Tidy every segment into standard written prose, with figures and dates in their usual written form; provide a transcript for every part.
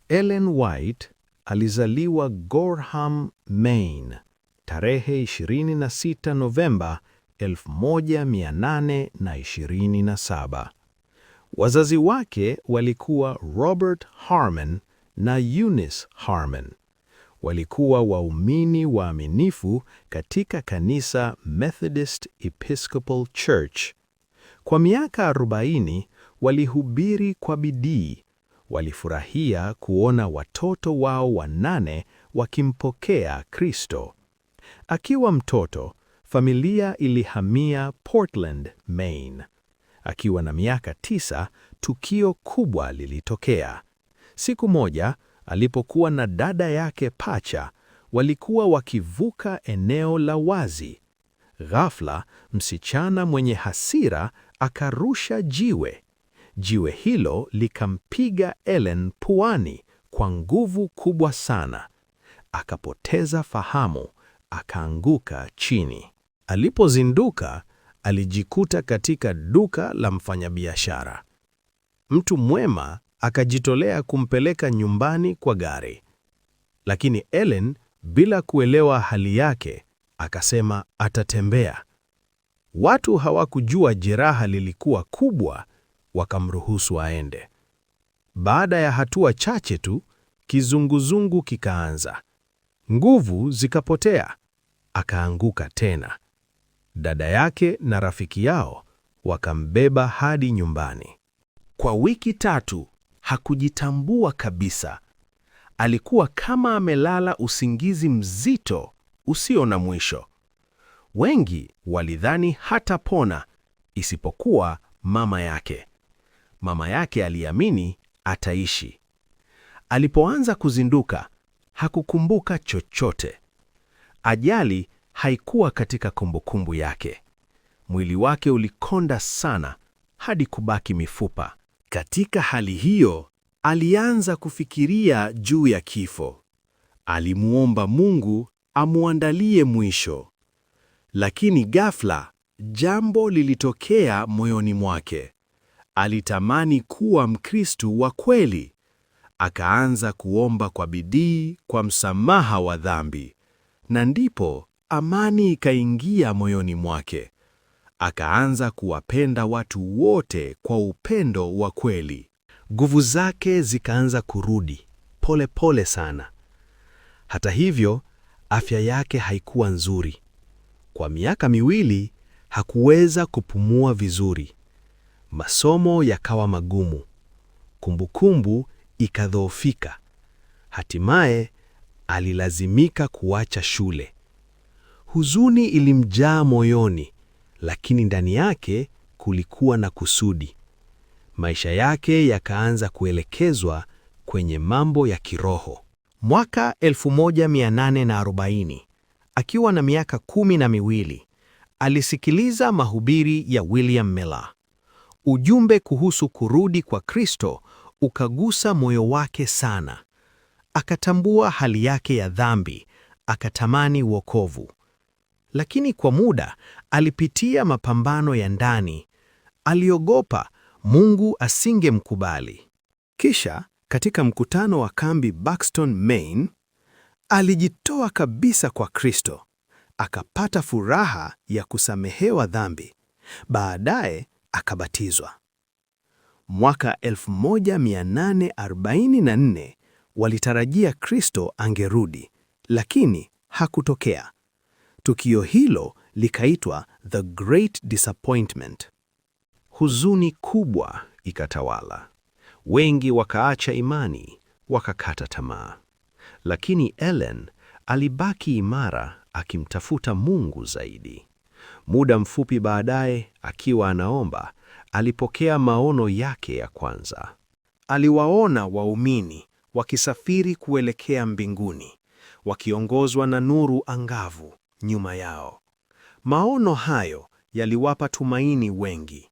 Ellen White alizaliwa Gorham, Maine, tarehe 26 Novemba 1827. Wazazi wake walikuwa Robert Harmon na Eunice Harmon. Walikuwa waumini waaminifu katika kanisa Methodist Episcopal Church. Kwa miaka 40 walihubiri kwa bidii. Walifurahia kuona watoto wao 8 wakimpokea Kristo. Akiwa mtoto, familia ilihamia Portland, Maine. Akiwa na miaka 9, tukio kubwa lilitokea. Siku moja, alipokuwa na dada yake pacha, walikuwa wakivuka eneo la wazi. Ghafla, msichana mwenye hasira akarusha jiwe. Jiwe hilo likampiga Ellen puani kwa nguvu kubwa sana. Akapoteza fahamu, akaanguka chini. Alipozinduka, alijikuta katika duka la mfanyabiashara. Mtu mwema akajitolea kumpeleka nyumbani kwa gari. Lakini Ellen, bila kuelewa hali yake, akasema atatembea. Watu hawakujua jeraha lilikuwa kubwa, wakamruhusu aende. Baada ya hatua chache tu, kizunguzungu kikaanza. Nguvu zikapotea. Akaanguka tena. Dada yake na rafiki yao wakambeba hadi nyumbani. Kwa wiki 3 hakujitambua kabisa. Alikuwa kama amelala usingizi mzito usio na mwisho. Wengi walidhani hatapona, isipokuwa mama yake. Mama yake aliamini ataishi. Alipoanza kuzinduka, hakukumbuka chochote. Ajali haikuwa katika kumbukumbu yake. Mwili wake ulikonda sana hadi kubaki mifupa. Katika hali hiyo, alianza kufikiria juu ya kifo. Alimuomba Mungu amuandalie mwisho. Lakini ghafla, jambo lilitokea moyoni mwake. Alitamani kuwa Mkristo wa kweli. Akaanza kuomba kwa bidii kwa msamaha wa dhambi. Na ndipo amani ikaingia moyoni mwake. Akaanza kuwapenda watu wote kwa upendo wa kweli. Nguvu zake zikaanza kurudi, pole pole sana. Hata hivyo, afya yake haikuwa nzuri. Kwa miaka 2 hakuweza kupumua vizuri. Masomo yakawa magumu. Kumbukumbu ikadhoofika. Hatimaye, alilazimika kuacha shule. Huzuni ilimjaa moyoni, lakini ndani yake kulikuwa na kusudi. Maisha yake yakaanza kuelekezwa kwenye mambo ya kiroho. Mwaka 1840, akiwa na miaka 12, alisikiliza mahubiri ya William Miller. Ujumbe kuhusu kurudi kwa Kristo ukagusa moyo wake sana. Akatambua hali yake ya dhambi, akatamani wokovu. Lakini kwa muda alipitia mapambano ya ndani. Aliogopa Mungu asingemkubali. Kisha katika mkutano wa kambi Buxton, Maine, alijitoa kabisa kwa Kristo. Akapata furaha ya kusamehewa dhambi. Baadaye akabatizwa. Mwaka 1844 walitarajia Kristo angerudi, lakini hakutokea. Tukio hilo likaitwa The Great Disappointment. Huzuni kubwa ikatawala. Wengi wakaacha imani, wakakata tamaa. Lakini Ellen alibaki imara, akimtafuta Mungu zaidi. Muda mfupi baadaye, akiwa anaomba, alipokea maono yake ya kwanza. Aliwaona waumini wakisafiri kuelekea mbinguni, wakiongozwa na nuru angavu nyuma yao. Maono hayo yaliwapa tumaini wengi.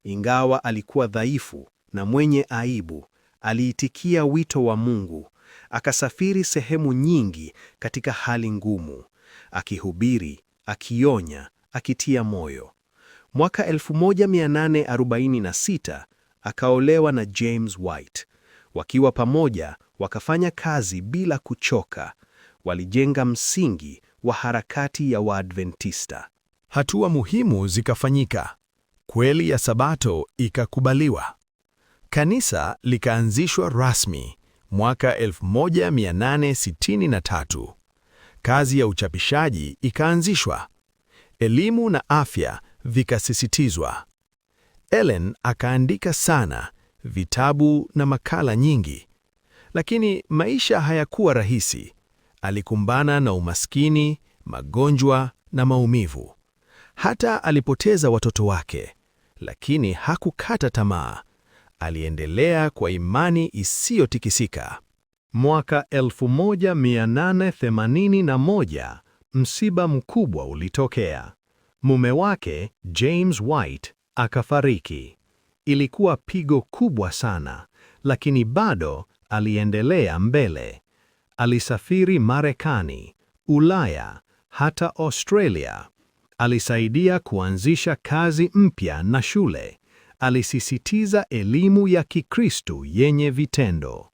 Ingawa alikuwa dhaifu na mwenye aibu, aliitikia wito wa Mungu. Akasafiri sehemu nyingi katika hali ngumu, akihubiri, akionya, akitia moyo. Mwaka 1846 akaolewa na James White. Wakiwa pamoja wakafanya kazi bila kuchoka. Walijenga msingi wa harakati ya Waadventista. Hatua muhimu zikafanyika. Kweli ya Sabato ikakubaliwa. Kanisa likaanzishwa rasmi mwaka 1863. Kazi ya uchapishaji ikaanzishwa. Elimu na afya vikasisitizwa. Ellen akaandika sana, vitabu na makala nyingi. Lakini maisha hayakuwa rahisi. Alikumbana na umaskini, magonjwa na maumivu. Hata alipoteza watoto wake, lakini hakukata tamaa. Aliendelea kwa imani isiyotikisika. Mwaka 1881, msiba mkubwa ulitokea. Mume wake, James White, akafariki. Ilikuwa pigo kubwa sana, lakini bado aliendelea mbele. Alisafiri Marekani, Ulaya, hata Australia. Alisaidia kuanzisha kazi mpya na shule. Alisisitiza elimu ya Kikristo yenye vitendo.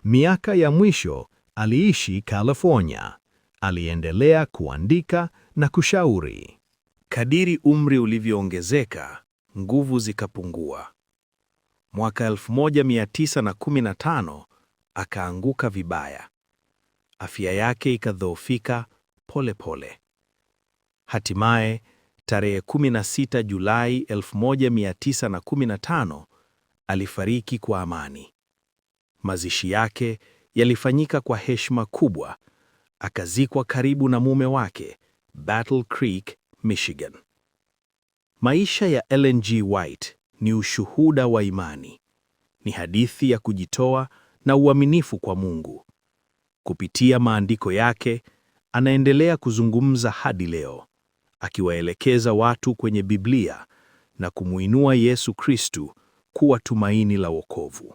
Miaka ya mwisho aliishi California. Aliendelea kuandika na kushauri. Kadiri umri ulivyoongezeka, nguvu zikapungua. Mwaka 1915 akaanguka vibaya. Afya yake ikadhoofika polepole. Hatimaye, tarehe 16 Julai 1915, alifariki kwa amani. Mazishi yake yalifanyika kwa heshima kubwa. Akazikwa karibu na mume wake, Battle Creek, Michigan. Maisha ya Ellen G. White ni ushuhuda wa imani. Ni hadithi ya kujitoa na uaminifu kwa Mungu. Kupitia maandiko yake, anaendelea kuzungumza hadi leo, akiwaelekeza watu kwenye Biblia na kumuinua Yesu Kristo kuwa tumaini la wokovu.